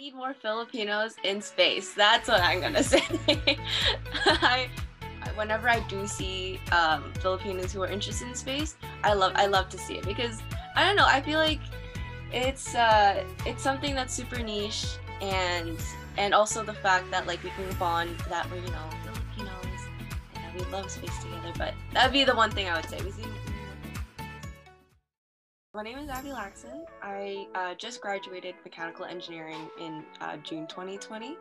need more Filipinos in space. That's what I'm gonna say. Whenever I do see Filipinos who are interested in space, I love to see it because I don't know. I feel like it's something that's super niche, and also the fact that like we can bond that we're Filipinos and that we love space together. But that'd be the one thing I would say. My name is Lacson. I just graduated mechanical engineering in June 2020,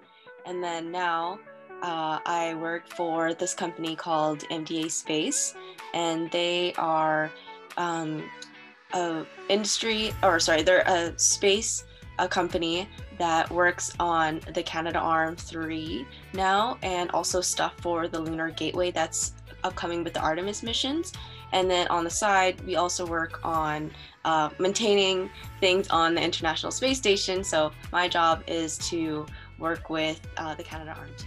and then now I work for this company called MDA Space, and they are they're a space company that works on the Canadarm3 now, and also stuff for the Lunar Gateway that's upcoming with the Artemis missions. And then on the side, we also work on maintaining things on the International Space Station. So my job is to work with the Canadarm2.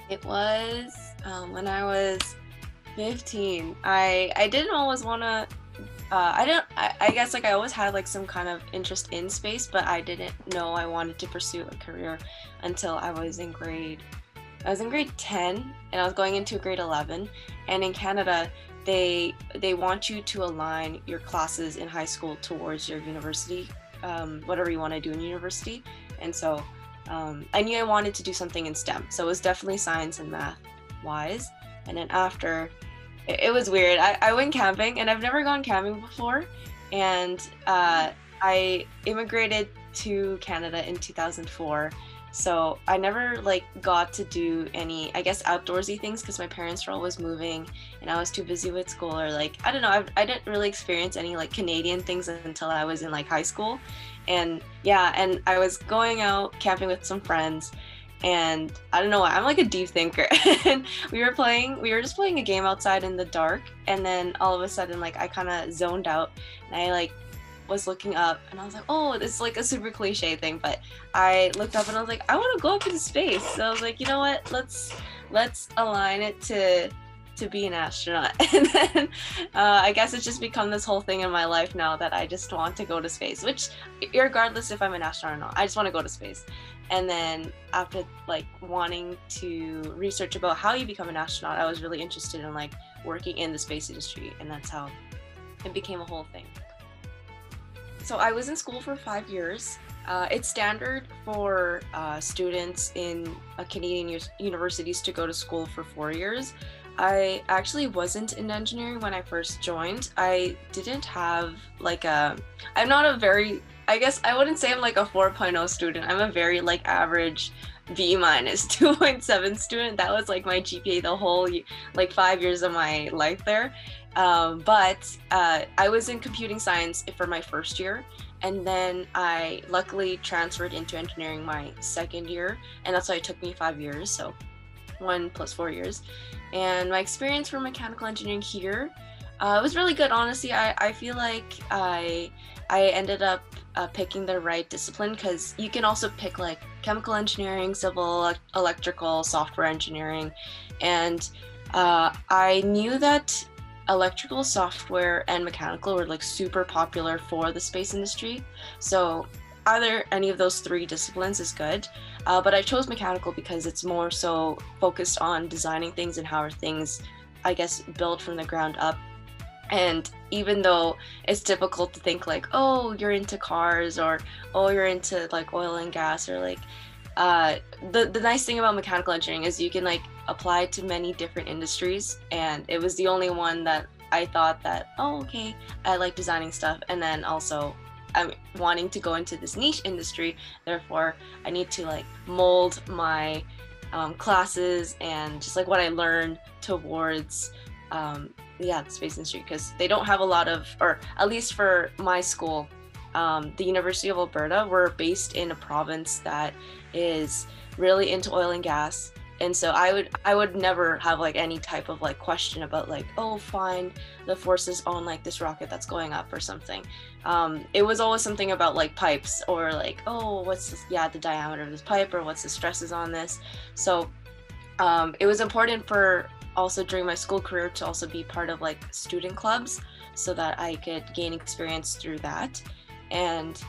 It was when I was 15. I didn't always want to. I guess like I always had like some kind of interest in space, but I didn't know I wanted to pursue a career until I was in grade 10, and I was going into grade 11. And in Canada, they want you to align your classes in high school towards your university, whatever you want to do in university. And so I knew I wanted to do something in STEM, so it was definitely science and math wise. And then after, it was weird. I went camping, and I've never gone camping before, and I immigrated to Canada in 2004. So I never like got to do any, I guess, outdoorsy things because my parents were always moving and I was too busy with school, or like, I don't know, I didn't really experience any like Canadian things until I was in like high school. And yeah, and I was going out camping with some friends, and I don't know why, I'm like a deep thinker. And we were just playing a game outside in the dark, and then all of a sudden like I kind of zoned out, and I like was looking up, and I was like, oh, it's like a super cliche thing, but I looked up and I was like, I want to go up into space. So I was like, you know what, let's align it to be an astronaut. And then I guess it's just become this whole thing in my life now that I just want to go to space, which regardless if I'm an astronaut or not, I just want to go to space. And then after like wanting to research about how you become an astronaut, I was really interested in like working in the space industry, and that's how it became a whole thing. So I was in school for 5 years. It's standard for students in Canadian universities to go to school for 4 years. I actually wasn't in engineering when I first joined. I didn't have like I'm not a very, I guess I wouldn't say I'm like a 4.0 student. I'm a very like average B- 2.7 student. That was like my GPA the whole like 5 years of my life there. But I was in computing science for my first year, and then I luckily transferred into engineering my second year, and that's why it took me 5 years, so 1 + 4 years. And my experience for mechanical engineering here, it was really good, honestly. I feel like I ended up picking the right discipline, because you can also pick like chemical engineering, civil, electrical, software engineering, and I knew that electrical, software, and mechanical were like super popular for the space industry. So either any of those 3 disciplines is good, but I chose mechanical because it's more so focused on designing things and how are things, I guess, built from the ground up. And even though it's difficult to think like, oh, you're into cars, or oh, you're into like oil and gas, or like the nice thing about mechanical engineering is you can like apply to many different industries, and it was the only one that I thought that, oh, okay, I like designing stuff, and then also I'm wanting to go into this niche industry, therefore I need to like mold my classes and just like what I learned towards the space industry, because they don't have a lot of, or at least for my school, the University of Alberta, we're based in a province that is really into oil and gas. And so I would never have like any type of like question about like, oh, find the forces on like this rocket that's going up or something. It was always something about like pipes, or like, oh, what's this, the diameter of this pipe, or what's the stresses on this. So it was important for also during my school career to also be part of like student clubs, so that I could gain experience through that. And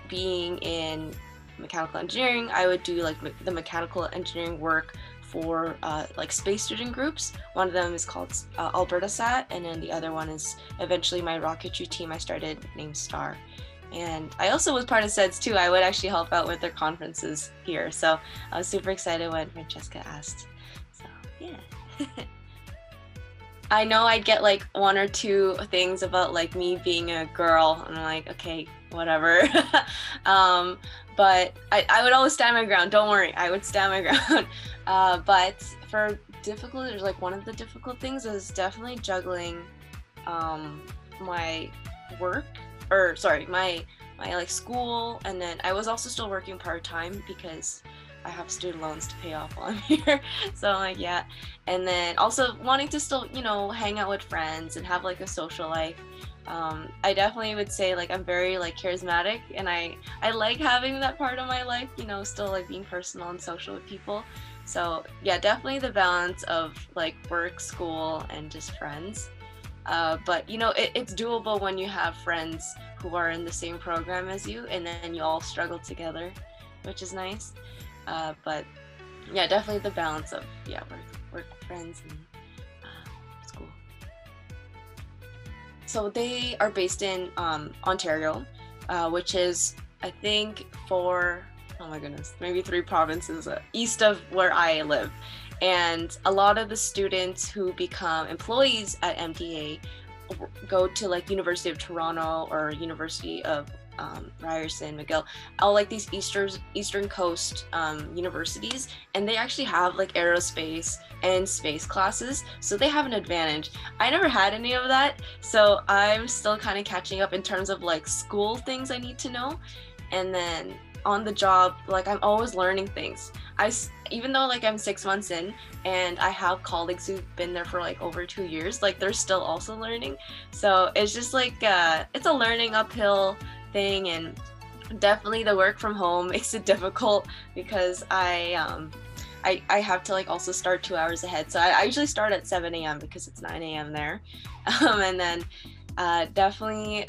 being in mechanical engineering, I would do like the mechanical engineering work for like space student groups. One of them is called AlbertaSat, and then the other one is eventually my rocketry team I started named STAR. And I also was part of SEDS too. I would actually help out with their conferences here. So I was super excited when Francesca asked. So yeah. I know I'd get like 1 or 2 things about like me being a girl, and I'm like, okay, whatever. But I would always stand my ground. Don't worry, I would stand my ground. But for difficult, there's like one of the difficult things is definitely juggling my work, or sorry, my like school, and then I was also still working part-time because I have student loans to pay off while I'm here. So I'm like, yeah. And then also wanting to still, you know, hang out with friends and have like a social life. I definitely would say like I'm very like charismatic, and I like having that part of my life, you know, still like being personal and social with people. So yeah, definitely the balance of like work, school, and just friends. But you know, it's doable when you have friends who are in the same program as you, and then you all struggle together, which is nice. But yeah, definitely the balance of work, friends, and school. So they are based in Ontario, which is, I think, oh my goodness, maybe 3 provinces east of where I live. And a lot of the students who become employees at MDA go to like University of Toronto or University of Ryerson, McGill, all like these Eastern Coast universities, and they actually have like aerospace and space classes, so they have an advantage. I never had any of that, so I'm still kind of catching up in terms of like school things I need to know, and then on the job, like I'm always learning things. Even though like I'm 6 months in and I have colleagues who've been there for like over 2 years, like they're still also learning. So it's just like it's a learning uphill thing, and definitely the work from home makes it difficult because I have to like also start 2 hours ahead. So I usually start at 7 a.m. because it's 9 a.m. there. And then definitely,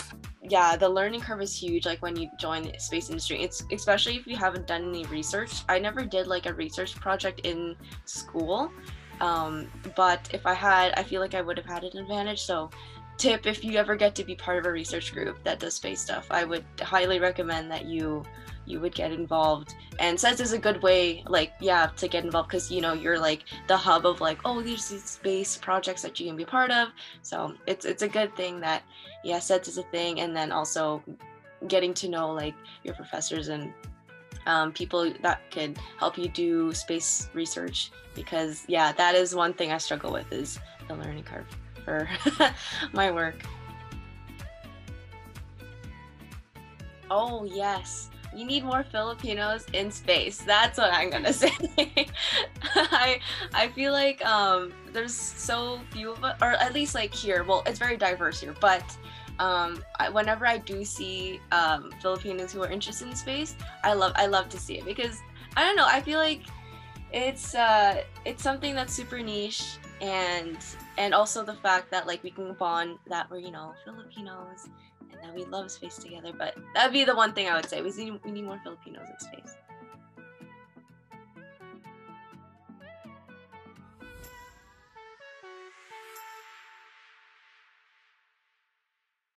yeah, the learning curve is huge. Like when you join the space industry, it's especially if you haven't done any research. I never did like a research project in school, but if I had, I feel like I would have had an advantage. So tip, if you ever get to be part of a research group that does space stuff, I would highly recommend that you would get involved. And SEDS is a good way, like, yeah, to get involved, because you know you're like the hub of like, oh, there's these space projects that you can be part of. So it's a good thing that, yeah, SEDS is a thing. And then also getting to know like your professors and people that could help you do space research, because yeah, that is one thing I struggle with, is the learning curve for my work. Oh yes, we need more Filipinos in space. That's what I'm gonna say. I feel like there's so few of us, or at least like here. Well, it's very diverse here, but whenever I do see Filipinos who are interested in space, I love to see it, because I don't know, I feel like it's something that's super niche, and also the fact that like we can bond that we're, you know, Filipinos and that we love space together. But that'd be the one thing I would say, we need more Filipinos in space.